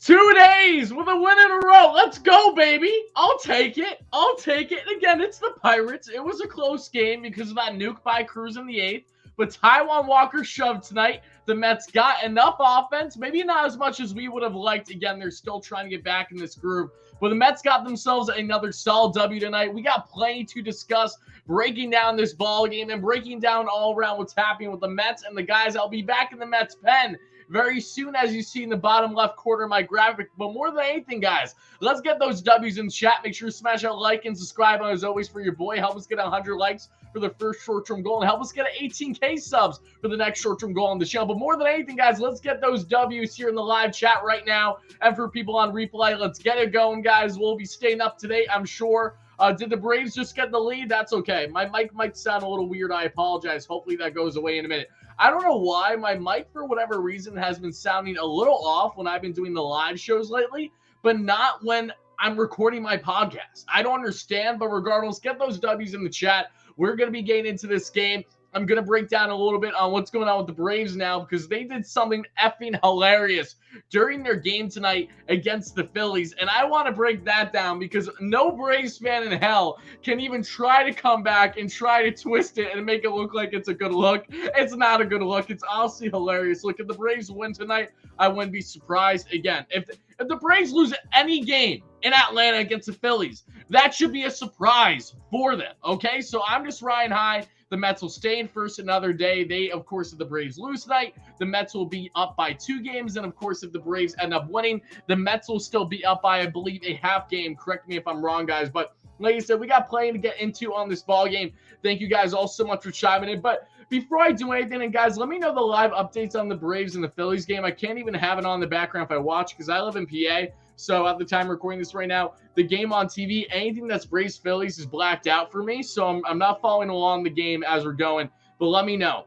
2 days with a win in a row. Let's go, baby. I'll take it. I'll take it. And again, it's the Pirates. It was a close game because of that nuke by Cruz in the 8th. But Taijuan Walker shoved tonight. The Mets got enough offense. Maybe not as much as we would have liked. Again, they're still trying to get back in this groove. But the Mets got themselves another solid W tonight. We got plenty to discuss, breaking down this ball game and breaking down all around what's happening with the Mets and the guys. I'll be back in the Mets pen very soon, as you see in the bottom left corner of my graphic. But more than anything, guys, let's get those W's in chat. Make sure to smash that like and subscribe, as always, for your boy. Help us get 100 likes for the first short-term goal, and help us get 18K subs for the next short-term goal on the channel. But more than anything, guys, let's get those W's here in the live chat right now. And for people on replay, let's get it going, guys. We'll be staying up today, I'm sure. Did the Braves just get the lead? That's okay. My mic might sound a little weird. I apologize. Hopefully that goes away in a minute. I don't know why my mic, for whatever reason, has been sounding a little off when I've been doing the live shows lately, but not when I'm recording my podcast. I don't understand, but regardless, get those W's in the chat. We're going to be getting into this game. I'm going to break down a little bit on what's going on with the Braves now, because they did something effing hilarious during their game tonight against the Phillies. And I want to break that down because no Braves fan in hell can even try to come back and try to twist it and make it look like it's a good look. It's not a good look. It's honestly hilarious. Look, if the Braves win tonight, I wouldn't be surprised. Again, if the Braves lose any game in Atlanta against the Phillies, that should be a surprise for them, okay? So I'm just riding high. The Mets will stay in first another day. They, of course, if the Braves lose tonight, the Mets will be up by 2 games. And, of course, if the Braves end up winning, the Mets will still be up by, I Bleav, a half game. Correct me if I'm wrong, guys. But like I said, we got plenty to get into on this ball game. Thank you guys all so much for chiming in. But before I do anything, and guys, let me know the live updates on the Braves and the Phillies game. I can't even have it on the background if I watch because I live in PA. So at the time recording this right now, the game on TV, anything that's Braves Phillies is blacked out for me. So I'm not following along the game as we're going, but let me know.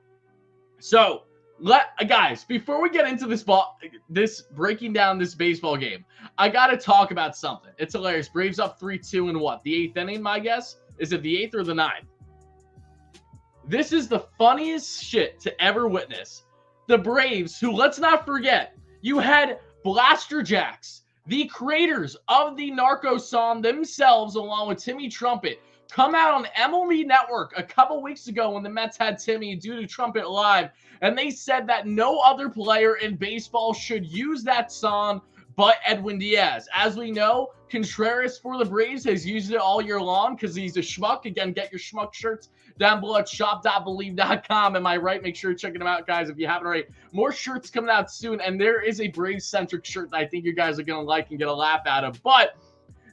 So guys, before we get into this breaking down this baseball game, I got to talk about something. It's hilarious. Braves up 3-2 in what? The 8th inning, my guess? Is it the 8th or the 9th? This is the funniest shit to ever witness. The Braves, who, let's not forget, you had Blaster Jacks, the creators of the Narco song themselves, along with Timmy Trumpet, come out on MLB Network a couple weeks ago when the Mets had Timmy due to Trumpet Live, and they said that no other player in baseball should use that song but Edwin Diaz. As we know, Contreras for the Braves has used it all year long because he's a schmuck. Again, get your schmuck shirts down below at shop.Bleav.com. Am I right? Make sure to check them out, guys, if you haven't already. More shirts coming out soon, and there is a Braves-centric shirt that I think you guys are going to like and get a laugh out of. But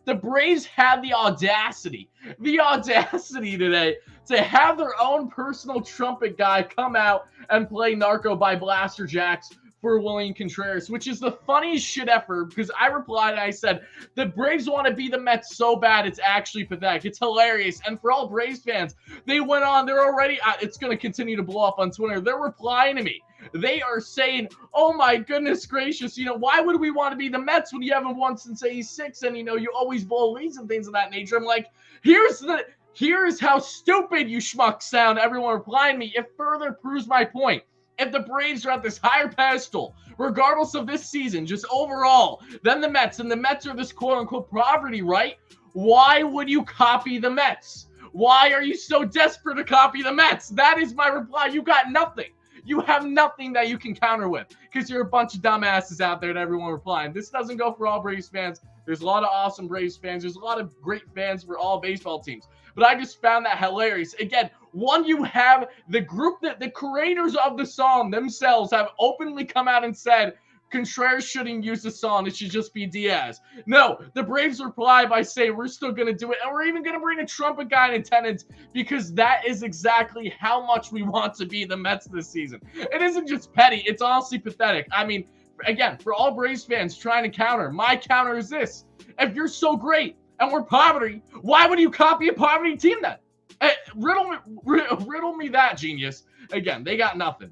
the Braves had the audacity today to have their own personal trumpet guy come out and play Narco by Blaster Jacks for William Contreras, which is the funniest shit ever, because I replied and I said, the Braves want to be the Mets so bad, it's actually pathetic. It's hilarious. And for all Braves fans, they went on, they're already, it's going to continue to blow up on Twitter. They're replying to me. They are saying, oh my goodness gracious, why would we want to be the Mets when you haven't won since 86 and, you always blow leads and things of that nature? I'm like, here's how stupid you schmucks sound. Everyone replying to me. It further proves my point. If the Braves are at this higher pedestal, regardless of this season, just overall, than the Mets, and the Mets are this quote-unquote poverty, right? Why would you copy the Mets? Why are you so desperate to copy the Mets? That is my reply. You got nothing. You have nothing that you can counter with because you're a bunch of dumbasses out there and everyone replying. This doesn't go for all Braves fans. There's a lot of awesome Braves fans. There's a lot of great fans for all baseball teams. But I just found that hilarious. Again, one, you have the group that the creators of the song themselves have openly come out and said Contreras shouldn't use the song. It should just be Diaz. No, the Braves reply by saying we're still going to do it. And we're even going to bring a trumpet guy in attendance because that is exactly how much we want to be the Mets this season. It isn't just petty. It's honestly pathetic. I mean, again, for all Braves fans trying to counter, my counter is this. If you're so great and we're poverty, why would you copy a poverty team then? Riddle me that, genius. Again, they got nothing.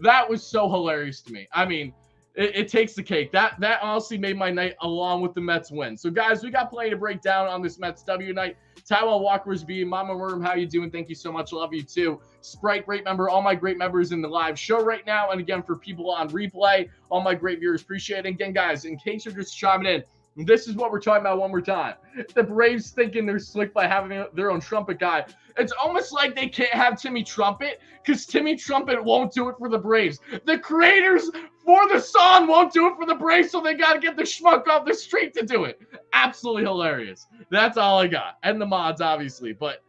That was so hilarious to me. I mean, it takes the cake. That honestly made my night along with the Mets win. So, guys, we got plenty to break down on this Mets W night. Taiwan Walker's B, Mama Worm, how you doing? Thank you so much. Love you too. Sprite, great member. All my great members in the live show right now. And again, for people on replay, all my great viewers, appreciate it. Again, guys, in case you're just chiming in, this is what we're talking about one more time. The Braves thinking they're slick by having their own trumpet guy. It's almost like they can't have Timmy Trumpet because Timmy Trumpet won't do it for the Braves. The creators for the song won't do it for the Braves, so they got to get the schmuck off the street to do it. Absolutely hilarious. That's all I got. And the mods, obviously. But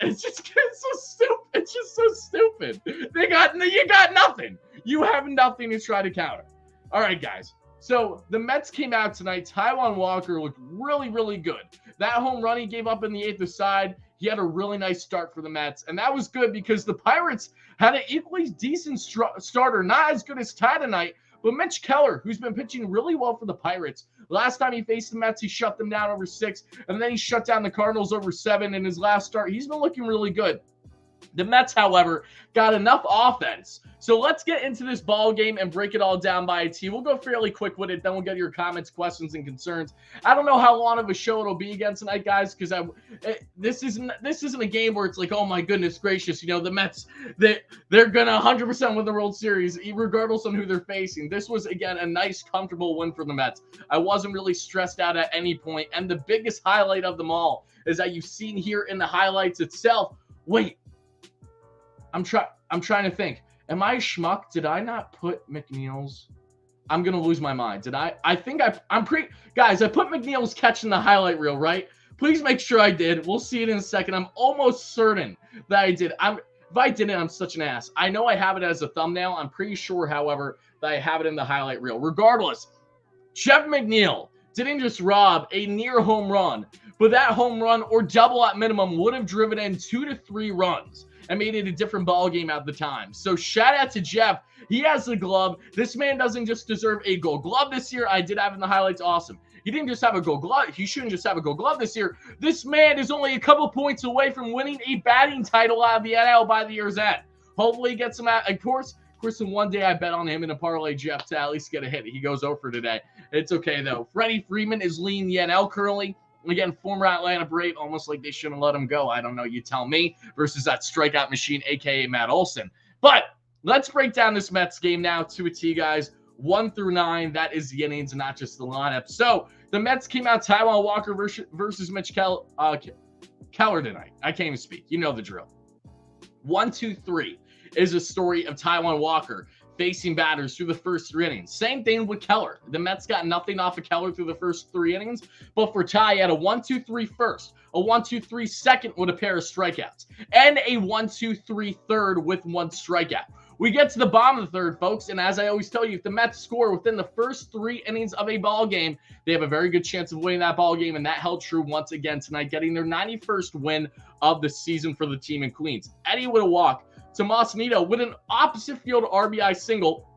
it's so stupid. It's just so stupid. You got nothing. You have nothing to try to counter. All right, guys. So the Mets came out tonight. Taiwan Walker looked really, really good. That home run he gave up in the 8th aside, he had a really nice start for the Mets. And that was good because the Pirates had an equally decent starter. Not as good as Ty tonight, but Mitch Keller, who's been pitching really well for the Pirates. Last time he faced the Mets, he shut them down over 6, and then he shut down the Cardinals over 7 in his last start. He's been looking really good. The Mets, however, got enough offense. So let's get into this ball game and break it all down by a T. We'll go fairly quick with it. Then we'll get your comments, questions, and concerns. I don't know how long of a show it'll be again tonight, guys, because this isn't a game where it's like, oh my goodness gracious, the Mets, they're gonna 100% win the World Series, regardless on who they're facing. This was again a nice, comfortable win for the Mets. I wasn't really stressed out at any point, and the biggest highlight of them all is that you've seen here in the highlights itself. Wait. I'm trying to think. Am I a schmuck? Did I not put McNeil's? I'm going to lose my mind. Did I? I think I'm guys, I put McNeil's catch in the highlight reel, right? Please make sure I did. We'll see it in a second. I'm almost certain that I did. If I didn't, I'm such an ass. I know I have it as a thumbnail. I'm pretty sure, however, that I have it in the highlight reel. Regardless, Jeff McNeil didn't just rob a near home run, but that home run or double at minimum would have driven in 2 to 3 runs and made it a different ball game at the time. So shout out to Jeff. He has the glove. This man doesn't just deserve a Gold Glove this year. I did have in the highlights. Awesome. He didn't just have a Gold Glove. He shouldn't just have a Gold Glove this year. This man is only a couple points away from winning a batting title out of the NL by the year's end. Hopefully he gets some out. Of course, in one day I bet on him in a parlay, Jeff, to at least get a hit. He goes over today. It's okay, though. Freddie Freeman is leading the NL currently. Again, former Atlanta Brave, almost like they shouldn't let him go. I don't know, you tell me, versus that strikeout machine, a.k.a. Matt Olson. But let's break down this Mets game now to a T, guys. 1 through 9, that is the innings and not just the lineup. So the Mets came out Taiwan Walker versus Mitch Keller tonight. I can't even speak. You know the drill. 1, 2, 3 is a story of Taiwan Walker facing batters through the first 3 innings. Same thing with Keller. The Mets got nothing off of Keller through the first 3 innings, but for Ty, he had a 1-2-3 first, a 1-2-3 second with a pair of strikeouts, and a 1-2-3 third with 1 strikeout. We get to the bottom of the third, folks, and as I always tell you, if the Mets score within the first 3 innings of a ball game, they have a very good chance of winning that ball game, and that held true once again tonight, getting their 91st win of the season for the team in Queens. Eddie with a walk. Tomas Nido with an opposite field RBI single,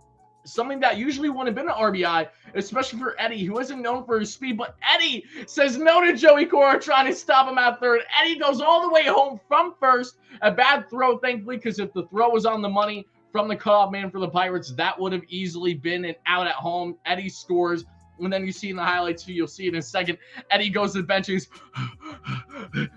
something that usually wouldn't have been an RBI, especially for Eddie, who isn't known for his speed. But Eddie says no to Joey Cora trying to stop him at third. Eddie goes all the way home from first. A bad throw, thankfully, because if the throw was on the money from the cutoff man for the Pirates, that would have easily been an out at home. Eddie scores. And then you see in the highlights, you'll see it in a second. Eddie goes to the bench. He's,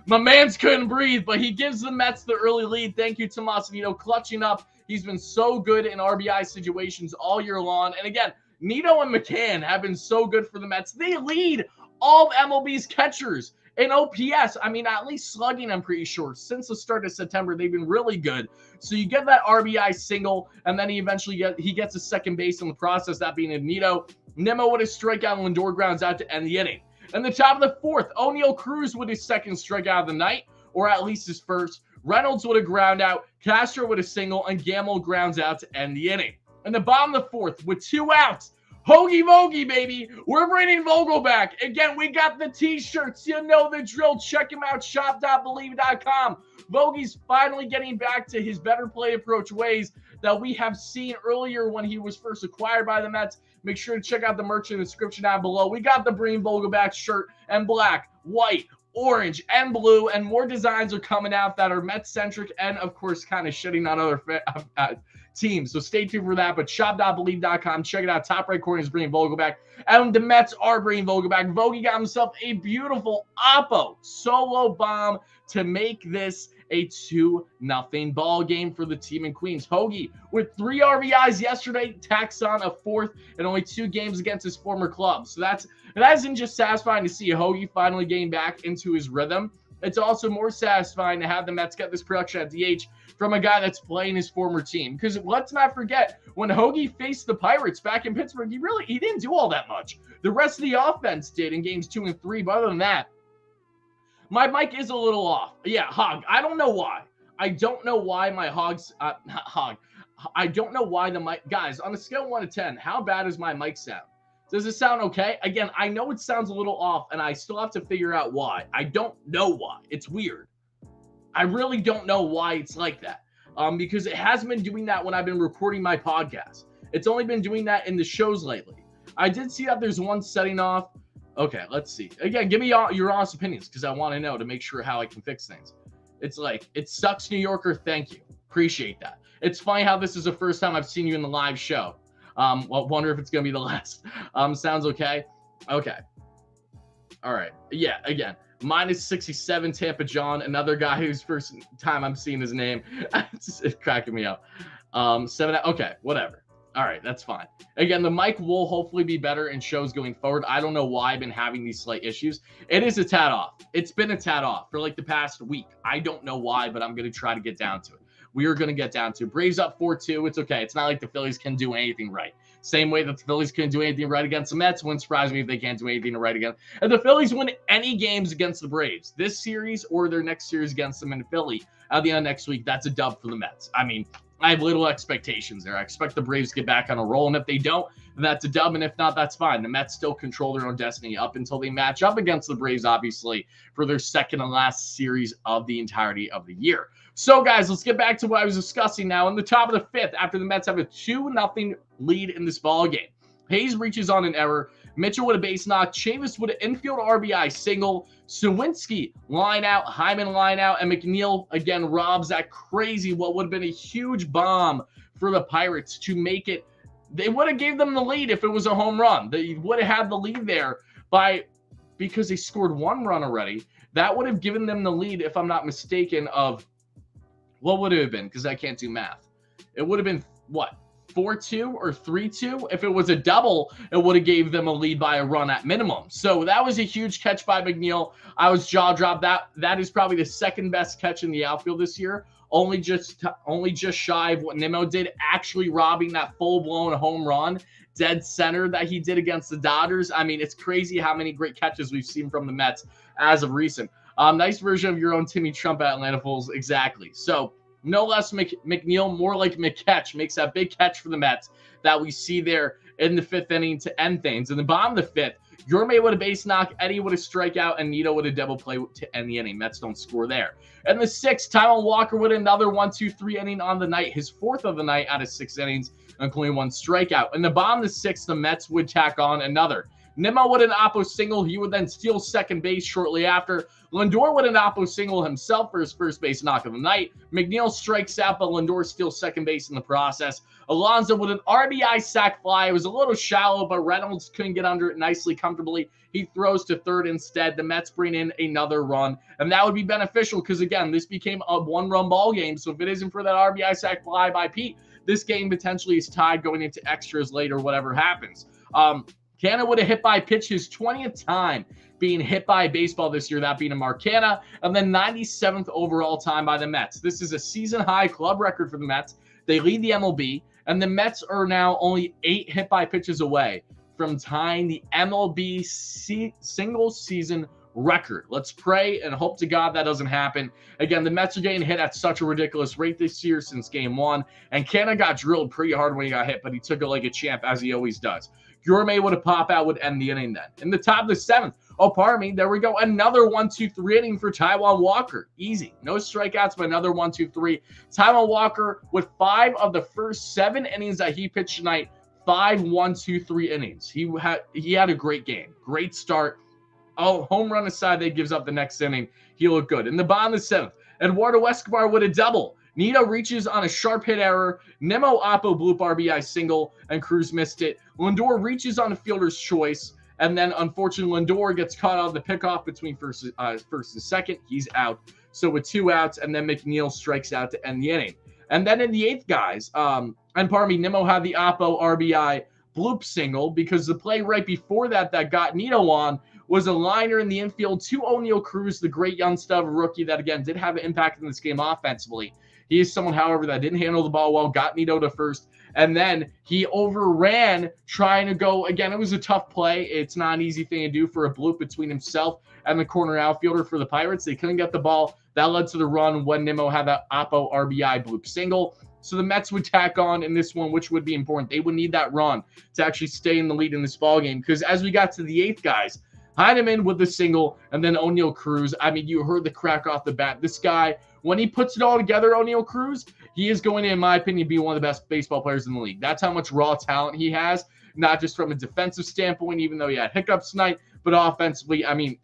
my man's couldn't breathe, but he gives the Mets the early lead. Thank you, Tomas Nido, clutching up. He's been so good in RBI situations all year long. And again, Nido and McCann have been so good for the Mets. They lead all of MLB's catchers in OPS. I mean, at least slugging, I'm pretty sure. Since the start of September, they've been really good. So you get that RBI single, and then he eventually gets a second base in the process, that being Nido. Nemo with a strikeout, and Lindor grounds out to end the inning. In the top of the 4th, O'Neill Cruz with his 2nd strikeout of the night, or at least his 1st. Reynolds with a ground out, Castro with a single, and Gamble grounds out to end the inning. In the bottom of the 4th, with 2 outs, Hoagie Vogie, baby. We're bringing Vogelbach. Again, we got the T-shirts. You know the drill. Check him out, shop.Bleav.com. Vogie's finally getting back to his better play approach ways that we have seen earlier when he was first acquired by the Mets. Make sure to check out the merch in the description down below. We got the Bring Vogelbach shirt and black, white, orange, and blue, and more designs are coming out that are Mets-centric and, of course, kind of shitting on other team. So stay tuned for that. But shop.Bleav.com. Check it out. Top right corner is bringing Vogelbach. And the Mets are bringing Vogelbach. Vogie got himself a beautiful Oppo solo bomb to make this a 2-0 ball game for the team in Queens. Hoagie with 3 RBIs yesterday, tacks on a 4th and only 2 games against his former club. So that isn't just satisfying to see Hoagie finally getting back into his rhythm. It's also more satisfying to have the Mets get this production at DH from a guy that's playing his former team. Because let's not forget, when Hoagie faced the Pirates back in Pittsburgh, he didn't do all that much. The rest of the offense did in games 2 and 3, but other than that, my mic is a little off. Yeah, Hog. I don't know why. I don't know why my Hog's not Hog. I don't know why the mic. Guys, on a scale of 1 to 10, how bad does my mic sound? Does it sound okay? Again, I know it sounds a little off, and I still have to figure out why. I don't know why. It's weird. I really don't know why it's like that. Because it hasn't been doing that when I've been recording my podcast. It's only been doing that in the shows lately. I did see that there's one setting off. Okay, let's see. Again, give me your honest opinions because I want to know to make sure how I can fix things. It's like, it sucks, New Yorker. Thank you. Appreciate that. It's funny how this is the first time I've seen you in the live show. Well, wonder if it's going to be the last. Sounds okay? Okay. All right. Yeah, again, -67 Tampa John, another guy whose first time I'm seeing his name. It's cracking me up. 7, okay, whatever. All right, that's fine. Again, the mic will hopefully be better in shows going forward. I don't know why I've been having these slight issues. It is a tad off. It's been a tad off for like the past week. I don't know why, but I'm going to try to get down to it. We are going to get down to Braves up 4-2. It's okay. It's not like the Phillies can do anything right. Same way that the Phillies couldn't do anything right against the Mets. Wouldn't surprise me if they can't do anything right again. And the Phillies win any games against the Braves, this series or their next series against them in Philly at the end of next week, that's a dub for the Mets. I mean, I have little expectations there. I expect the Braves to get back on a roll, and if they don't, then that's a dub, and if not, that's fine. The Mets still control their own destiny up until they match up against the Braves, obviously, for their second and last series of the entirety of the year. So, guys, let's get back to what I was discussing now. In the top of the 5th, after the Mets have a 2-0 lead in this ball game, Hayes reaches on an error. Mitchell with a base knock. Chavis with an infield RBI single. Sawinski line out. Hyman line out. And McNeil, again, robs that crazy, what would have been a huge bomb for the Pirates to make it. They would have gave them the lead if it was a home run. They would have had the lead there because they scored 1 run already. That would have given them the lead, if I'm not mistaken, of what would it have been? Because I can't do math. It would have been, what, 4-2 or 3-2? If it was a double, it would have gave them a lead by a run at minimum. So that was a huge catch by McNeil. I was jaw dropped. That is probably the second best catch in the outfield this year. Only just shy of what Nimmo did, actually robbing that full-blown home run dead center that he did against the Dodgers. I mean, it's crazy how many great catches we've seen from the Mets as of recent. Nice version of your own Timmy Trump at Atlanta Fools. Exactly. So no less McNeil, more like McCatch, makes that big catch for the Mets that we see there in the 5th inning to end things. In the bottom of the 5th, Yorme with a base knock, Eddie with a strikeout, and Nito with a double play to end the inning. Mets don't score there. In the 6th, Taijuan Walker with another 1-2-3 inning on the night, his 4th of the night out of 6 innings, including 1 strikeout. In the bottom of the 6th, the Mets would tack on another. Nimmo with an Oppo single. He would then steal second base shortly after. Lindor with an Oppo single himself for his first base knock of the night. McNeil strikes out, but Lindor steals second base in the process. Alonso with an RBI sac fly. It was a little shallow, but Reynolds couldn't get under it nicely, comfortably. He throws to third instead. The Mets bring in another run, and that would be beneficial because, again, this became a 1-run ball game. So if it isn't for that RBI sac fly by Pete, this game potentially is tied going into extras later, whatever happens. Canna would have hit by pitch his 20th time being hit by a baseball this year, that being a Marcana, and then 97th overall time by the Mets. This is a season-high club record for the Mets. They lead the MLB, and the Mets are now only 8 hit by pitches away from tying the MLB single-season record. Let's pray and hope to God that doesn't happen. Again, the Mets are getting hit at such a ridiculous rate this year since Game 1, and Canna got drilled pretty hard when he got hit, but he took it like a champ, as he always does. Gourmet would have popped out, would end the inning then. In the top of the 7th, oh, pardon me, there we go. Another 1-2-3 inning for Taijuan Walker. Easy. No strikeouts, but another 1-2-3. Taijuan Walker with 5 of the first 7 innings that he pitched tonight, 5 1-2-3 innings. He had a great game. Great start. Oh, home run aside, they gives up the next inning. He looked good. In the bottom of the 7th, Eduardo Escobar with a double. Nito reaches on a sharp hit error. Nimmo Oppo bloop RBI single, and Cruz missed it. Lindor reaches on a fielder's choice, and then unfortunately Lindor gets caught on the pickoff between first and second. He's out. So with 2 outs, and then McNeil strikes out to end the inning. And then in the 8th, guys, Nimmo had the Oppo RBI bloop single because the play right before that got Nito on was a liner in the infield to Oneil Cruz, the great young stud rookie that, again, did have an impact in this game offensively. He is someone, however, that didn't handle the ball well, got Nito to first, and then he overran trying to go. Again, it was a tough play. It's not an easy thing to do for a bloop between himself and the corner outfielder for the Pirates. They couldn't get the ball. That led to the run when Nimmo had that Oppo RBI bloop single. So the Mets would tack on in this one, which would be important. They would need that run to actually stay in the lead in this ballgame, because as we got to the 8th, guys, Heineman with the single, and then Oneil Cruz. I mean, you heard the crack off the bat. This guy, when he puts it all together, Oneil Cruz, he is going to, in my opinion, be one of the best baseball players in the league. That's how much raw talent he has, not just from a defensive standpoint, even though he had hiccups tonight, but offensively, I mean,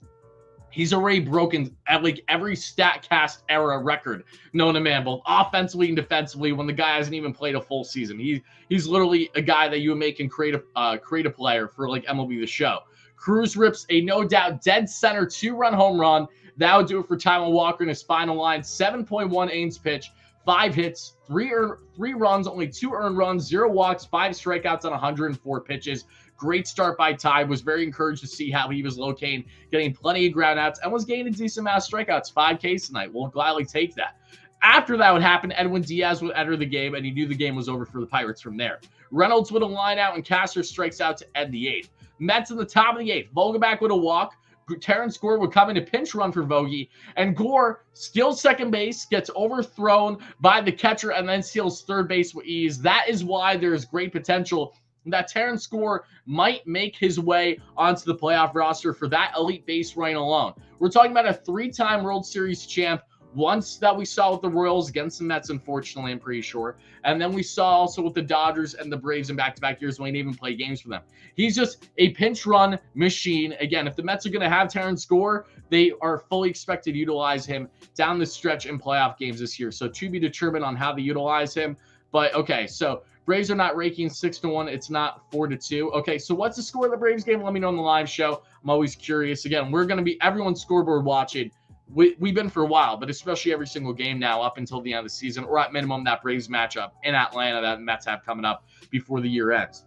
he's already broken like every StatCast era record known to man, both offensively and defensively, when the guy hasn't even played a full season. He's literally a guy that you would make and create a player for like MLB The Show. Cruz rips a no-doubt dead center 2-run home run. That would do it for Taijuan Walker in his final line. 7.1 innings pitch, 5 hits, 3 runs, only 2 earned runs, 0 walks, 5 strikeouts on 104 pitches. Great start by Ty. Was very encouraged to see how he was locating, getting plenty of groundouts, and was gaining a decent amount of strikeouts. 5 Ks tonight. We'll gladly take that. After that would happen, Edwin Diaz would enter the game, and he knew the game was over for the Pirates from there. Reynolds with a line out, and Castor strikes out to end the 8th. Mets in the top of the 8th. Vogelbach with a walk. Terrence Gore would come in a pinch run for Vogie, and Gore steals second base, gets overthrown by the catcher, and then steals third base with ease. That is why there's great potential that Terrence Gore might make his way onto the playoff roster for that elite base running alone. We're talking about a 3-time World Series champ, once that we saw with the Royals against the Mets, unfortunately, I'm pretty sure. And then we saw also with the Dodgers and the Braves in back-to-back years when he didn't even play games for them. He's just a pinch run machine. Again, if the Mets are going to have Terrence Gore, they are fully expected to utilize him down the stretch in playoff games this year. So to be determined on how they utilize him. But, okay, so Braves are not raking 6-1. It's not 4-2. Okay, so what's the score of the Braves game? Let me know on the live show. I'm always curious. Again, we're going to be everyone's scoreboard watching. We've been for a while, but especially every single game now up until the end of the season, or at minimum that Braves matchup in Atlanta that the Mets have coming up before the year ends.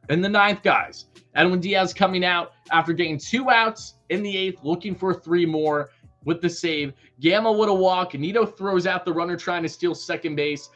In the 9th, guys, Edwin Diaz coming out after getting 2 outs in the 8th, looking for 3 more with the save. Gamma with a walk. Nito throws out the runner trying to steal second base.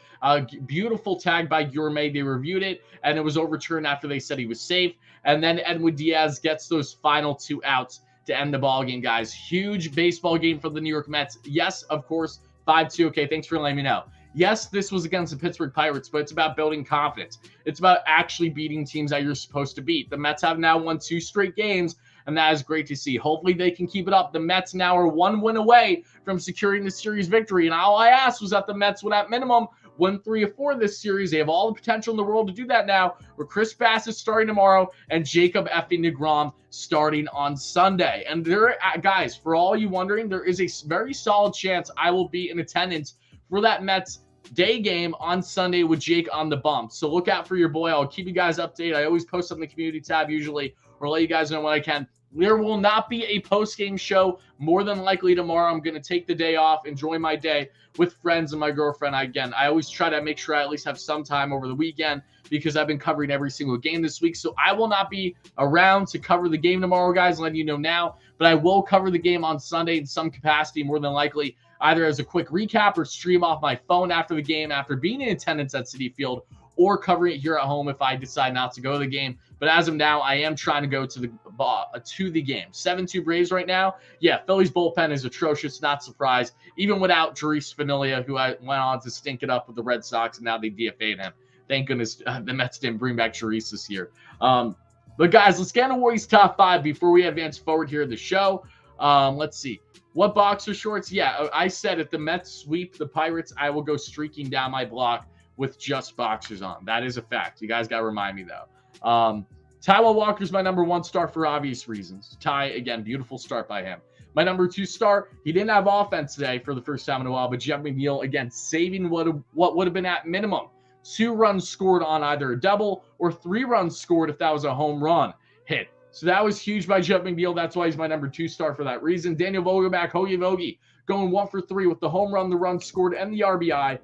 Beautiful tag by Gourmet. They reviewed it, and it was overturned after they said he was safe. And then Edwin Diaz gets those final 2 outs to end the ball game, guys. Huge baseball game for the New York Mets. Yes, of course, 5-2. Okay, thanks for letting me know. Yes, this was against the Pittsburgh Pirates, but it's about building confidence. It's about actually beating teams that you're supposed to beat. The Mets have now won 2 straight games, and that is great to see. Hopefully they can keep it up. The Mets now are 1 win away from securing the series victory, and all I asked was that the Mets would at minimum win 3 or 4 this series. They have all the potential in the world to do that now, where Chris Bassett starting tomorrow and Jacob effing deGrom starting on Sunday. And there, guys, for all you wondering, there is a very solid chance I will be in attendance for that Mets day game on Sunday with Jake on the bump. So look out for your boy. I'll keep you guys updated. I always post on the community tab usually, or let you guys know when I can. There will not be a post-game show more than likely tomorrow. I'm going to take the day off, enjoy my day with friends and my girlfriend. I always try to make sure I at least have some time over the weekend because I've been covering every single game this week. So I will not be around to cover the game tomorrow, guys, letting you know now. But I will cover the game on Sunday in some capacity, more than likely, either as a quick recap or stream off my phone after the game, after being in attendance at Citi Field, or covering it here at home if I decide not to go to the game. But as of now, I am trying to go to the game. 7-2 Braves right now. Yeah, Phillies bullpen is atrocious. Not surprised. Even without Jeurys Familia, who went on to stink it up with the Red Sox, and now they DFA'd him. Thank goodness the Mets didn't bring back Jeurys this year. But guys, let's get into Wardy's top 5 before we advance forward here in the show. Let's see. What boxer shorts? Yeah, I said if the Mets sweep the Pirates, I will go streaking down my block with just boxers on. That is a fact. You guys got to remind me, though. Taijuan Walker's my number 1 start for obvious reasons. Ty, again, beautiful start by him. My number 2 star, he didn't have offense today for the first time in a while, but Jeff McNeil, again, saving what would have been at minimum 2 runs scored on either a double or 3 runs scored if that was a home run hit. So that was huge by Jeff McNeil. That's why he's my number 2 star for that reason. Daniel Vogelbach, Hoagie Vogie, going 1 for 3 with the home run, the run scored, and the RBI.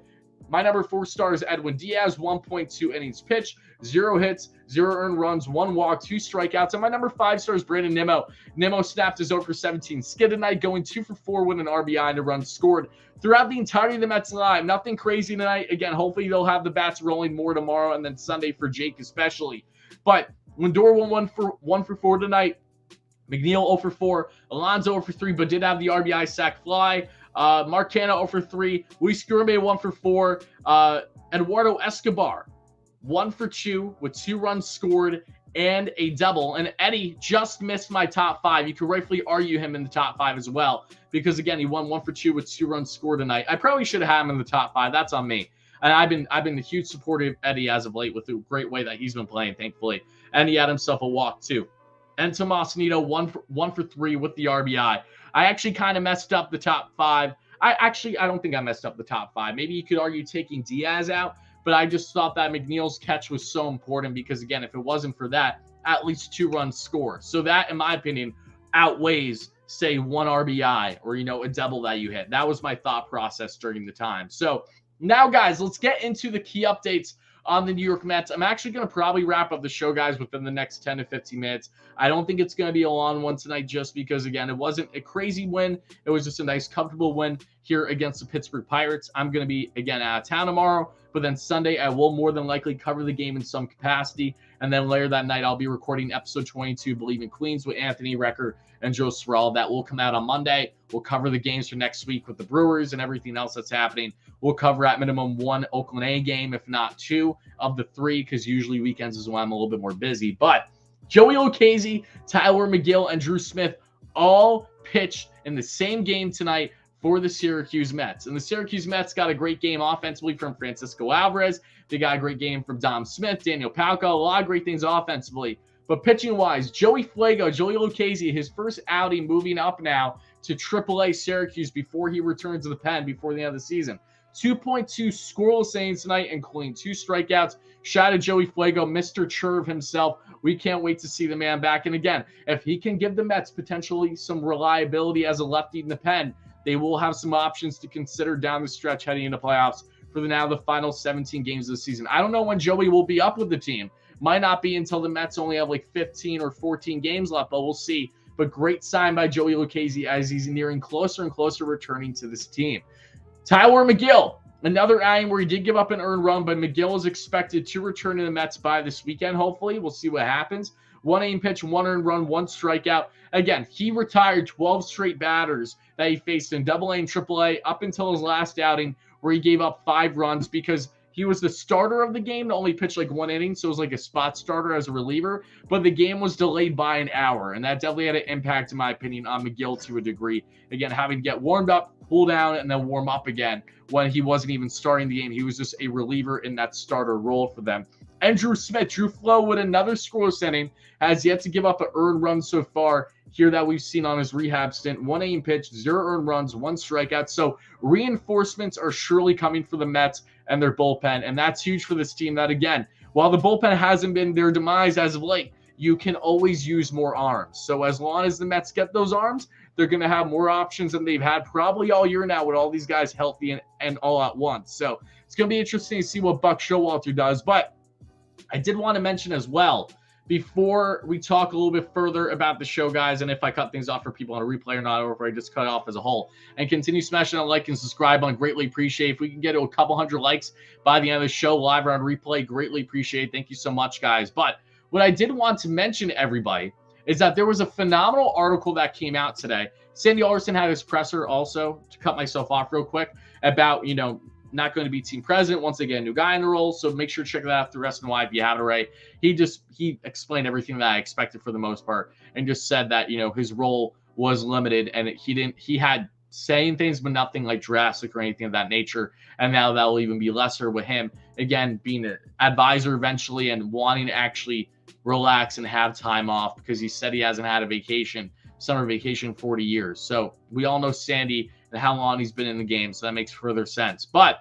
My number 4 star is Edwin Diaz, 1.2 innings pitched, 0 hits, 0 earned runs, 1 walk, 2 strikeouts. And my number 5 star is Brandon Nimmo. Nimmo snapped his 0 for 17 skid tonight, going 2 for 4 with an RBI and a run scored throughout the entirety of the Mets line. Nothing crazy tonight. Again, hopefully they'll have the bats rolling more tomorrow and then Sunday for Jake especially. But Lindor went 1 for 4 tonight. McNeil 0 for 4. Alonso 0 for 3, but did have the RBI sac fly. Mark Canha 0 for 3. Luis Gourmet 1 for 4. Eduardo Escobar 1 for 2 with 2 runs scored and a double. And Eddie just missed my top 5. You could rightfully argue him in the top 5 as well because, again, he won 1 for 2 with 2 runs scored tonight. I probably should have had him in the top 5. That's on me. And I've been a huge supporter of Eddie as of late with the great way that he's been playing, thankfully. And he had himself a walk, too. And Tomas Nido 1 for 3 with the RBI. I actually kind of messed up the top 5. I don't think I messed up the top 5. Maybe you could argue taking Diaz out, but I just thought that McNeil's catch was so important because, again, if it wasn't for that, at least 2 runs score. So that, in my opinion, outweighs, say, 1 RBI or, a double that you hit. That was my thought process during the time. So now, guys, let's get into the key updates on the New York Mets. I'm actually going to probably wrap up the show, guys, within the next 10 to 15 minutes. I don't think it's going to be a long one tonight just because, again, it wasn't a crazy win. It was just a nice, comfortable win here against the Pittsburgh Pirates. I'm going to be, again, out of town tomorrow, but then Sunday I will more than likely cover the game in some capacity. And then later that night, I'll be recording episode 22, Bleav in Queens, with Anthony Recker and Joe Sorrell. That will come out on Monday. We'll cover the games for next week with the Brewers and everything else that's happening. We'll cover at minimum 1 Oakland A game, if not 2 of the 3, because usually weekends is when I'm a little bit more busy. But Joey Lucchesi, Tyler McGill, and Drew Smith all pitched in the same game tonight for the Syracuse Mets. And the Syracuse Mets got a great game offensively from Francisco Alvarez. They got a great game from Dom Smith, Daniel Palco, a lot of great things offensively. But pitching-wise, Joey Lucchesi, his first outing moving up now to AAA Syracuse before he returns to the pen before the end of the season. 2.2 scoreless innings tonight, including 2 strikeouts. Shout out to Joey Fuego, Mr. Churv himself. We can't wait to see the man back. And again, if he can give the Mets potentially some reliability as a lefty in the pen, they will have some options to consider down the stretch heading into playoffs for the final 17 games of the season. I don't know when Joey will be up with the team. Might not be until the Mets only have like 15 or 14 games left, but we'll see. But great sign by Joey Lucchesi as he's nearing closer and closer returning to this team. Tyler McGill, another outing where he did give up an earned run, but McGill is expected to return to the Mets by this weekend, hopefully. We'll see what happens. 1 inning pitch, 1 earned run, 1 strikeout. Again, he retired 12 straight batters that he faced in AA and AAA up until his last outing where he gave up 5 runs because he was the starter of the game to only pitch like 1 inning, so it was like a spot starter as a reliever, but the game was delayed by an hour, and that definitely had an impact, in my opinion, on McGill to a degree. Again, having to get warmed up, cool down, and then warm up again when he wasn't even starting the game. He was just a reliever in that starter role for them. And Drew Smith, Drew Flo with another scoreless inning, has yet to give up an earned run so far here that we've seen on his rehab stint. 1 inning pitch, 0 earned runs, 1 strikeout. So reinforcements are surely coming for the Mets and their bullpen, and that's huge for this team that, again, while the bullpen hasn't been their demise as of late, you can always use more arms. So as long as the Mets get those arms, they're going to have more options than they've had probably all year now with all these guys healthy and all at once. So it's going to be interesting to see what Buck Showalter does. But I did want to mention as well, before we talk a little bit further about the show, guys, and if I cut things off for people on a replay or not, or if I just cut it off as a whole, and continue smashing that like and subscribe on, greatly appreciate. If we can get to a couple hundred likes by the end of the show, live or on replay, greatly appreciate. Thank you so much, guys. But what I did want to mention to everybody is that there was a phenomenal article that came out today. Sandy Alderson had his presser also, to cut myself off real quick, about, not going to be team president once they get a new guy in the role. So make sure to check that out through SNY if you haven't already. He explained everything that I expected for the most part and just said that, his role was limited and he had saying things, but nothing like drastic or anything of that nature. And now that'll even be lesser with him, again, being an advisor eventually and wanting to actually relax and have time off because he said he hasn't had a vacation summer vacation 40 years. So we all know Sandy and how long he's been in the game, so that makes further sense. But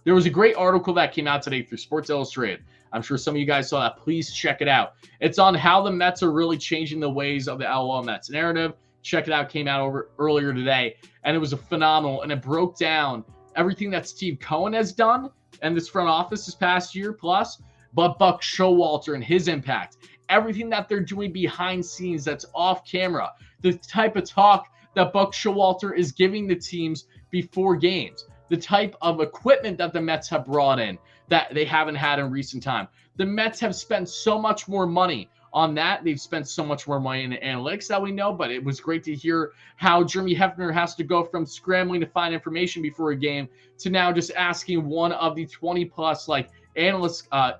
there was a great article that came out today through Sports Illustrated. I'm sure some of you guys saw that. Please check it out. It's on how the Mets are really changing the ways of the LOL Mets narrative. Check it out. Came out earlier today, and it was a phenomenal, and it broke down everything that Steve Cohen has done and this front office this past year plus, but Buck Showalter and his impact. Everything that they're doing behind scenes that's off camera. The type of talk that Buck Showalter is giving the teams before games. The type of equipment that the Mets have brought in that they haven't had in recent time. The Mets have spent so much more money on that. They've spent so much more money in the analytics that we know, but it was great to hear how Jeremy Hefner has to go from scrambling to find information before a game to now just asking one of the 20 plus analysts, I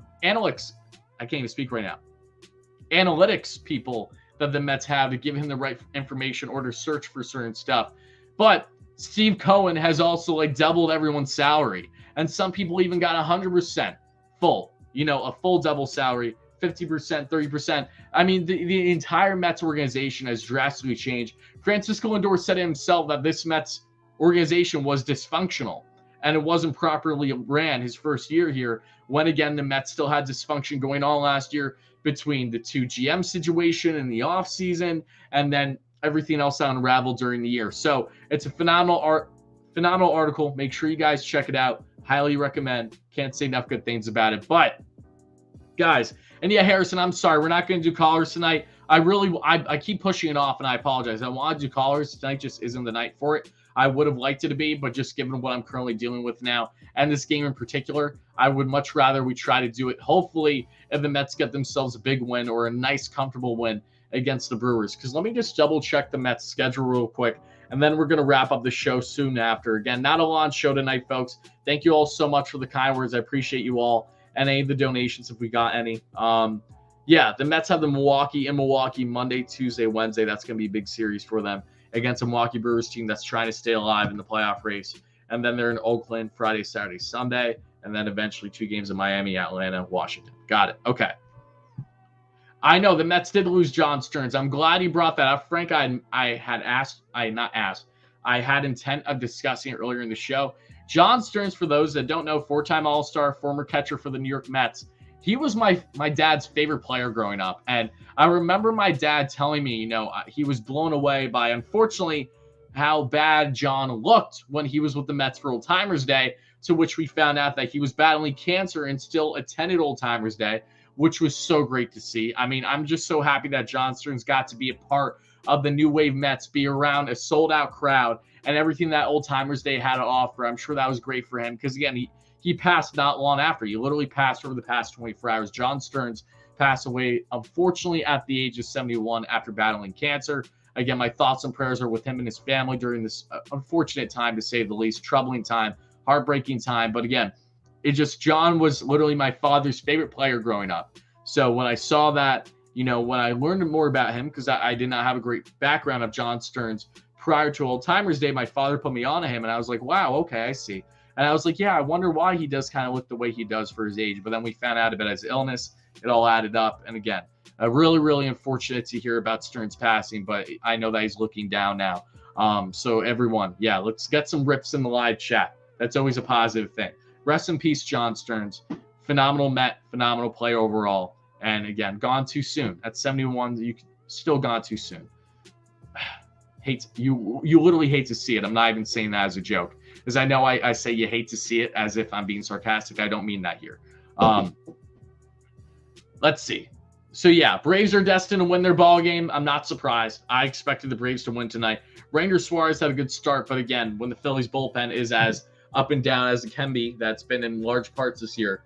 can't even speak right now, analytics people that the Mets have to give him the right information or to search for certain stuff. But Steve Cohen has also doubled everyone's salary, and some people even got 100% full, a full double salary, 50%, 30%. I mean, the entire Mets organization has drastically changed. Francisco Lindor said himself that this Mets organization was dysfunctional and it wasn't properly ran his first year here, when again the Mets still had dysfunction going on last year between the two GM situation in the offseason and then everything else that unraveled during the year. So it's a phenomenal article. Make sure you guys check it out. Highly recommend. Can't say enough good things about it. But guys, and yeah, Harrison, I'm sorry, we're not going to do callers tonight. I keep pushing it off, and I apologize. I want to do callers tonight, just isn't the night for it. I would have liked it to be, but just given what I'm currently dealing with now and this game in particular, I would much rather we try to do it. Hopefully, if the Mets get themselves a big win or a nice, comfortable win against the Brewers. Because let me just double check the Mets schedule real quick, and then we're going to wrap up the show soon after. Again, not a long show tonight, folks. Thank you all so much for the kind words. I appreciate you all and any of the donations if we got any. Yeah, the Mets have the Milwaukee Monday, Tuesday, Wednesday. That's going to be a big series for them against a Milwaukee Brewers team that's trying to stay alive in the playoff race. And then they're in Oakland Friday, Saturday, Sunday, and then eventually 2 games in Miami, Atlanta, Washington. Got it. Okay. I know the Mets did lose John Stearns. I'm glad he brought that up. Frank, I had intent of discussing it earlier in the show. John Stearns, for those that don't know, 4-time All-Star, former catcher for the New York Mets. He was my dad's favorite player growing up. And I remember my dad telling me, he was blown away by, unfortunately, how bad John looked when he was with the Mets for Old Timers Day, to which we found out that he was battling cancer and still attended Old Timers Day, which was so great to see. I mean, I'm just so happy that John Stearns got to be a part of the New Wave Mets, be around a sold-out crowd, and everything that Old Timers Day had to offer. I'm sure that was great for him because, again, he passed not long after. He literally passed over the past 24 hours. John Stearns passed away, unfortunately, at the age of 71 after battling cancer. Again, my thoughts and prayers are with him and his family during this unfortunate time, to say the least, troubling time, heartbreaking time. But again, John was literally my father's favorite player growing up. So when I saw that, when I learned more about him, because I did not have a great background of John Stearns prior to Old Timers Day, my father put me on to him, and I was like, wow, okay, I see. And I was like, yeah, I wonder why he does kind of look the way he does for his age. But then we found out about his illness. It all added up. And again, really, really unfortunate to hear about Stearns passing, but I know that he's looking down now. So everyone, yeah, let's get some rips in the live chat. That's always a positive thing. Rest in peace, John Stearns. Phenomenal Met, phenomenal player overall. And again, gone too soon. At 71, you still gone too soon. You literally hate to see it. I'm not even saying that as a joke, because I know I say you hate to see it as if I'm being sarcastic. I don't mean that here. Let's see. So yeah, Braves are destined to win their ball game. I'm not surprised. I expected the Braves to win tonight. Ranger Suarez had a good start, but again, when the Phillies bullpen is as up and down as it can be, that's been in large parts this year,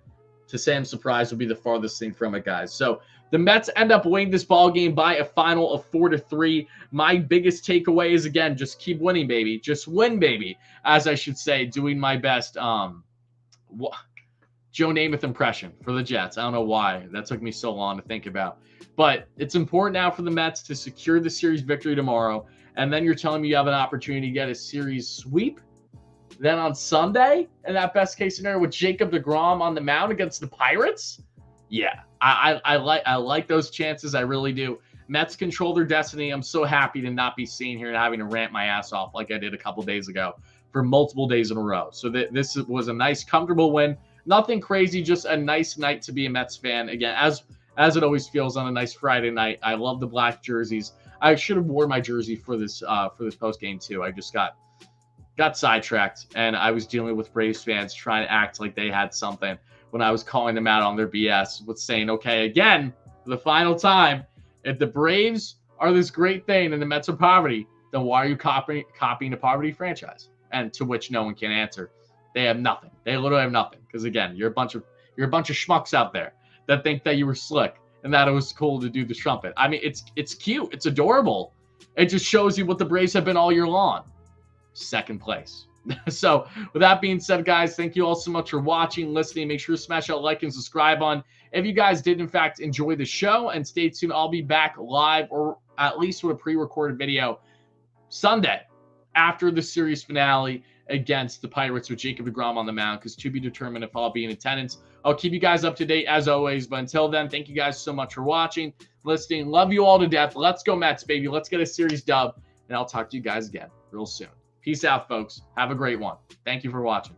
to say I'm surprised would be the farthest thing from it, guys. So the Mets end up winning this ball game by a final of 4-3. My biggest takeaway is, again, just keep winning, baby. Just win, baby, as I should say, doing my best Joe Namath impression for the Jets. I don't know why. That took me so long to think about. But it's important now for the Mets to secure the series victory tomorrow. And then you're telling me you have an opportunity to get a series sweep then on Sunday in that best case scenario with Jacob deGrom on the mound against the Pirates? Yeah, I like those chances. I really do. Mets control their destiny. I'm so happy to not be seen here and having to rant my ass off like I did a couple days ago for multiple days in a row. So this was a nice, comfortable win. Nothing crazy, just a nice night to be a Mets fan. Again, as it always feels on a nice Friday night. I love the black jerseys. I should have worn my jersey for this post game too. I just got sidetracked, and I was dealing with Braves fans trying to act like they had something when I was calling them out on their BS with saying, okay, again, for the final time, if the Braves are this great thing and the Mets are poverty, then why are you copying a poverty franchise? And to which no one can answer. They have nothing. They literally have nothing. Because again, you're a bunch of schmucks out there that think that you were slick and that it was cool to do the trumpet. I mean, it's cute. It's adorable. It just shows you what the Braves have been all year long. Second place. So with that being said, guys, thank you all so much for watching, listening. Make sure to smash that like and subscribe on if you guys did in fact enjoy the show, and stay tuned. I'll be back live, or at least with a pre-recorded video, Sunday after the series finale against the Pirates with Jacob deGrom on the mound, because to be determined if I'll be in attendance. I'll keep you guys up to date as always, but until then, thank you guys so much for watching, listening. Love you all to death. Let's go Mets, baby. Let's get a series dub, and I'll talk to you guys again real soon. Peace out, folks. Have a great one. Thank you for watching.